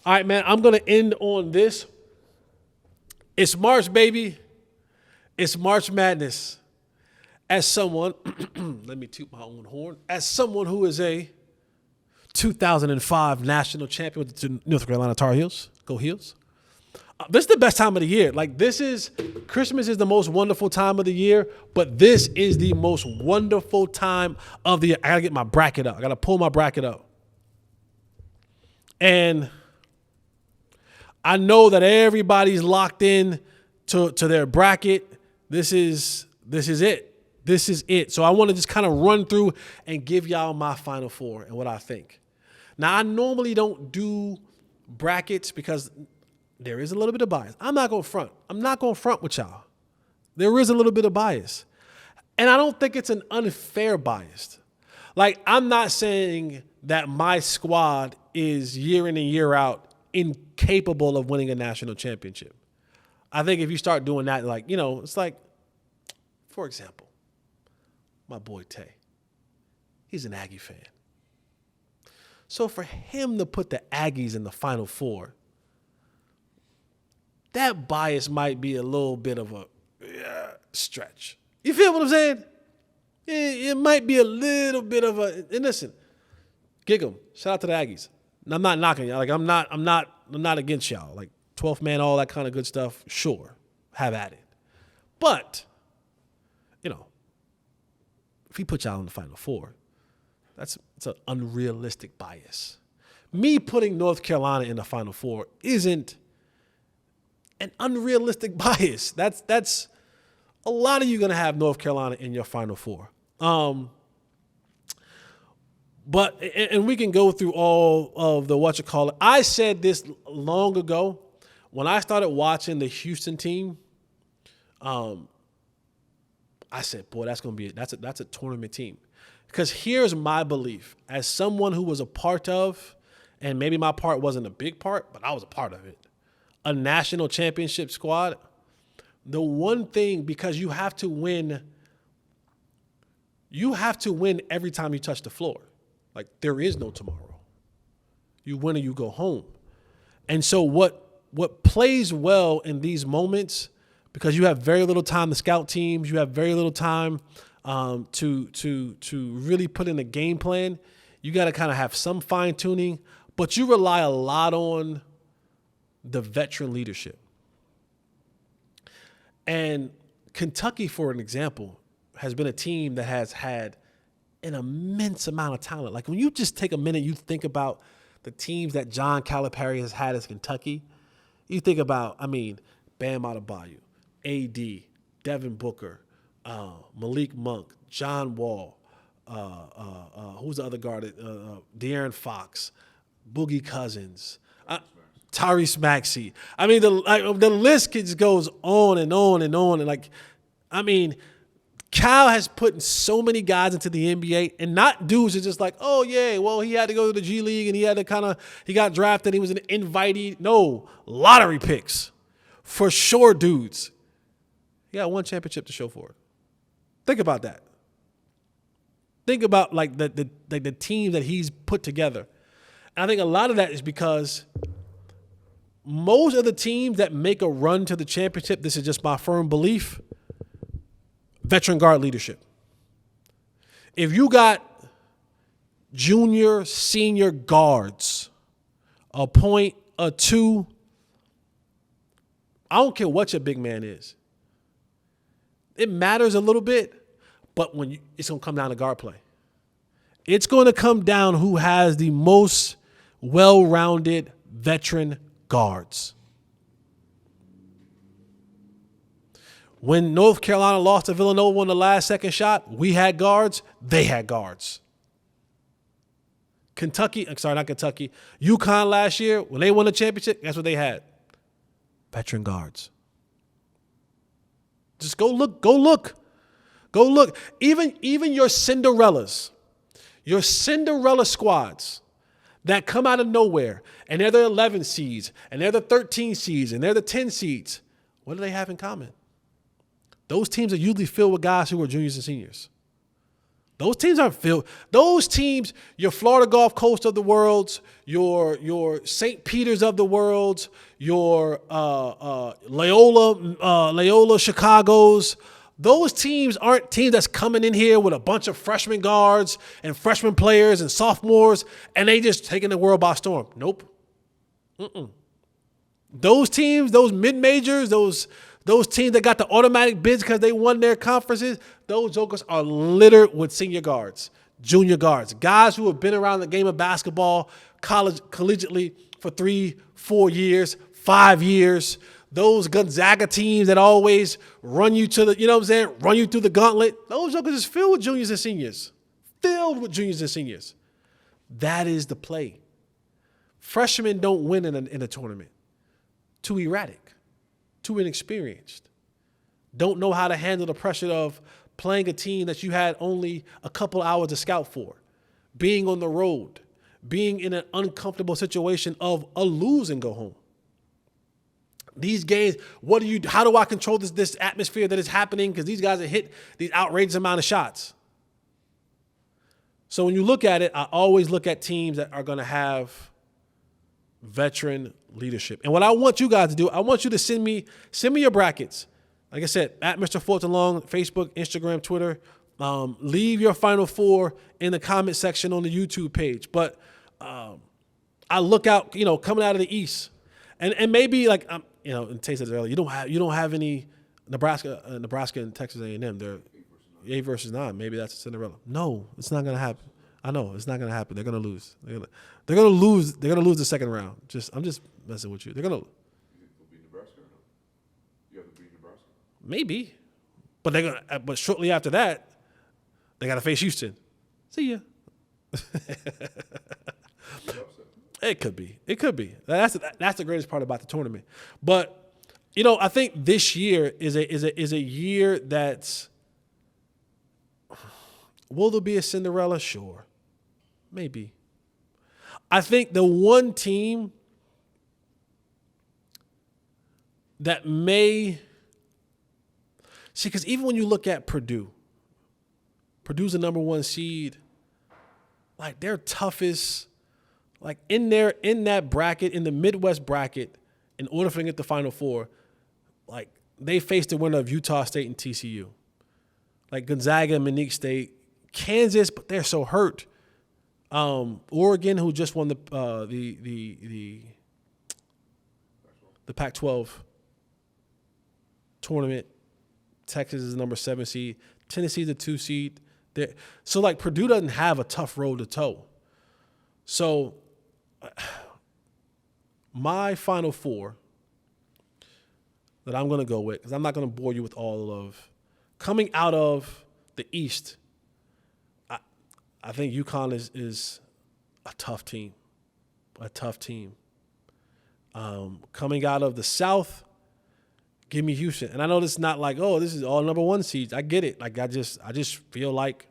All right, man, I'm going to end on this. It's March, baby. It's March Madness. As someone, let me toot my own horn, as someone who is a 2005 national champion with the North Carolina Tar Heels, go Heels. This is the best time of the year. Like, Christmas is the most wonderful time of the year, but this is the most wonderful time of the year. I got to get my bracket up. I got to pull my bracket up. And I know that everybody's locked in to their bracket. This is it. This is it. So I want to just kind of run through and give y'all my Final Four and what I think. Now, I normally don't do brackets because there is a little bit of bias. I'm not going to front. I'm not going to front with y'all. There is a little bit of bias. And I don't think it's an unfair bias. Like, I'm not saying that my squad is year in and year out incapable of winning a national championship. I think if you start doing that, like, it's like, for example, my boy Tay. He's an Aggie fan. So for him to put the Aggies in the Final Four, that bias might be a little bit of a stretch. You feel what I'm saying? It might be a little bit of a. And listen, gig 'em. Shout out to the Aggies. And I'm not knocking y'all. Like I'm not against y'all. Like 12th man, all that kind of good stuff. Sure, have at it. But if he put y'all in the Final Four, it's an unrealistic bias. Me putting North Carolina in the Final Four isn't an unrealistic bias. That's a lot of you going to have North Carolina in your Final Four. But we can go through all of the I said this long ago when I started watching the Houston team. I said, boy, that's a tournament team. Because here's my belief as someone who was a part of, and maybe my part wasn't a big part, but I was a part of it, a national championship squad. The one thing, because you have to win every time you touch the floor. Like, there is no tomorrow. You win or you go home. And so what plays well in these moments, because you have very little time to scout teams, you have very little time to really put in a game plan. You got to kind of have some fine tuning, but you rely a lot on the veteran leadership. And Kentucky, for an example, has been a team that has had an immense amount of talent. Like, when you just take a minute, you think about the teams that John Calipari has had as Kentucky. You think about, Bam Adebayo, AD, Devin Booker, Malik Monk, John Wall, who's the other guard? De'Aaron Fox, Boogie Cousins, Tyrese Maxey. The list just goes on and on and on. And Cal has put so many guys into the NBA, and not dudes are just like, oh yeah, well, he had to go to the G League and he got drafted. He was an invitee. No, lottery picks for sure, dudes. He got one championship to show for it. Think about that. Think about the team that he's put together. And I think a lot of that is because most of the teams that make a run to the championship, this is just my firm belief, veteran guard leadership. If you got junior, senior guards, a point, a two, I don't care what your big man is. It matters a little bit, but it's going to come down to guard play. It's going to come down who has the most well-rounded veteran guards. When North Carolina lost to Villanova on the last second shot, we had guards, they had guards. UConn last year, when they won the championship, that's what they had. Veteran guards. Just go look. Even your Cinderella squads that come out of nowhere, and they're the 11 seeds, and they're the 13 seeds, and they're the 10 seeds, what do they have in common? Those teams are usually filled with guys who are juniors and seniors. Those teams aren't filled. Those teams, your Florida Gulf Coast of the world, your St. Peter's of the world, your Loyola Chicago's. Those teams aren't teams that's coming in here with a bunch of freshman guards and freshman players and sophomores, and they just taking the world by storm. Nope. Those teams, those mid-majors, those teams that got the automatic bids because they won their conferences, those jokers are littered with senior guards, junior guards, guys who have been around the game of basketball collegiately for 3-4 years, 5 years. Those Gonzaga teams that always run you to the, run you through the gauntlet. Those jokers is filled with juniors and seniors. Filled with juniors and seniors. That is the play. Freshmen don't win in a tournament. Too erratic. Too inexperienced. Don't know how to handle the pressure of playing a team that you had only a couple hours to scout for. Being on the road. Being in an uncomfortable situation of a lose and go home. These games, how do I control this atmosphere that is happening? Because these guys have hit these outrageous amount of shots. So when you look at it, I always look at teams that are going to have veteran leadership. And what I want you guys to do, I want you to send me your brackets. Like I said, at Mr. Fulton Long, Facebook, Instagram, Twitter. Leave your Final Four in the comment section on the YouTube page. But I look out, coming out of the East. And maybe and Tay said it earlier, you don't have any Nebraska and Texas A&M. They're 8 versus 9. Maybe that's a Cinderella. No, it's not gonna happen. I know it's not gonna happen. They're gonna lose. They're gonna lose. They're gonna lose the second round. I'm just messing with you. They're gonna. You think they'll beat Nebraska or no? You have to beat Nebraska. Maybe, but they're gonna. But shortly after that, they gotta face Houston. See ya. It could be. That's the greatest part about the tournament. But I think this year is a year that's. Will there be a Cinderella? Sure, maybe. I think the one team that may see, because even when you look at Purdue's the number 1 seed. Like their toughest. Like in that bracket, in the Midwest bracket, in order for them to get the Final Four, like they faced the winner of Utah State and TCU. Like Gonzaga, Monique State, Kansas, but they're so hurt. Oregon, who just won the Pac-12 tournament. Texas is the number 7 seed. Tennessee's a 2 seed. So like Purdue doesn't have a tough road to toe. So my Final Four that I'm going to go with, because I'm not going to bore you with all of, coming out of the East, I think UConn is a tough team. Coming out of the South, give me Houston. And I know this is not like, this is all number 1 seeds. I get it. Like I just feel like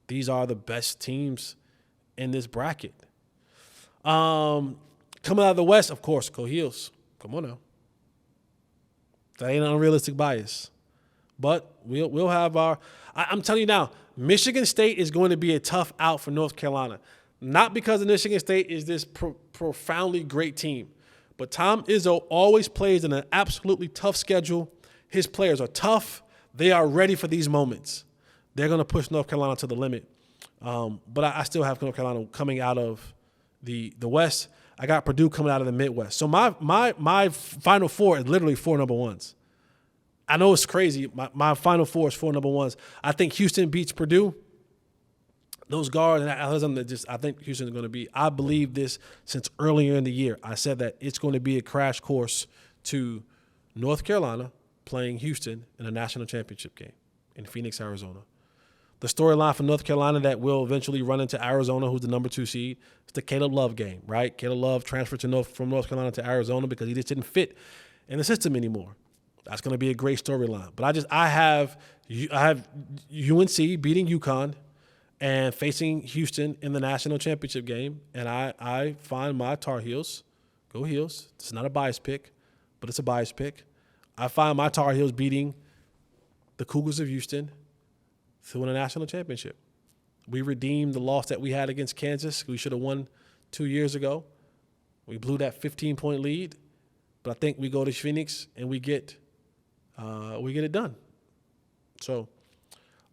these are the best teams in this bracket. Coming out of the West, of course, Go Heels. Come on now. That ain't an unrealistic bias. But we'll have I'm telling you now, Michigan State is going to be a tough out for North Carolina. Not because Michigan State is this profoundly great team, but Tom Izzo always plays in an absolutely tough schedule. His players are tough. They are ready for these moments. They're going to push North Carolina to the limit. But I still have North Carolina coming out of the West. I got Purdue coming out of the Midwest. So my Final Four is literally 4 number 1s. I know it's crazy. My Final Four is 4 number 1s. I think Houston beats Purdue. Those guards and I think Houston is going to be. I believe this since earlier in the year. I said that it's going to be a crash course to North Carolina playing Houston in a national championship game in Phoenix, Arizona. The storyline for North Carolina that will eventually run into Arizona, who's the number 2 seed, it's the Caleb Love game, right? Caleb Love transferred from North Carolina to Arizona because he just didn't fit in the system anymore. That's going to be a great storyline. But I have UNC beating UConn and facing Houston in the national championship game, and I find my Tar Heels, go Heels. It's not a bias pick, but it's a bias pick. I find my Tar Heels beating the Cougars of Houston to win a national championship. We redeemed the loss that we had against Kansas. We should have won 2 years ago. We blew that 15-point lead. But I think we go to Phoenix and we get it done. So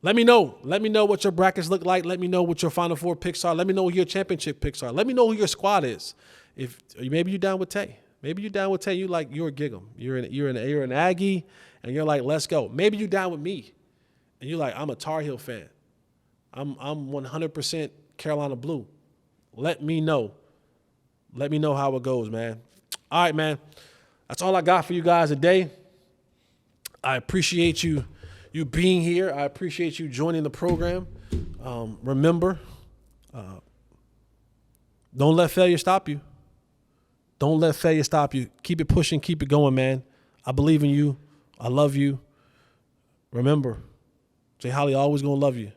let me know. Let me know what your brackets look like. Let me know what your Final Four picks are. Let me know who your championship picks are. Let me know who your squad is. If maybe you're down with Tay. Maybe you're down with Tay. You're a Gig 'em. You're an Aggie, and you're like, let's go. Maybe you're down with me, and you're like, I'm a Tar Heel fan. I'm 100% Carolina Blue. Let me know. Let me know how it goes, man. All right, man. That's all I got for you guys today. I appreciate you being here. I appreciate you joining the program. Remember, don't let failure stop you. Don't let failure stop you. Keep it pushing. Keep it going, man. I believe in you. I love you. Remember, Jay Holley always going to love you.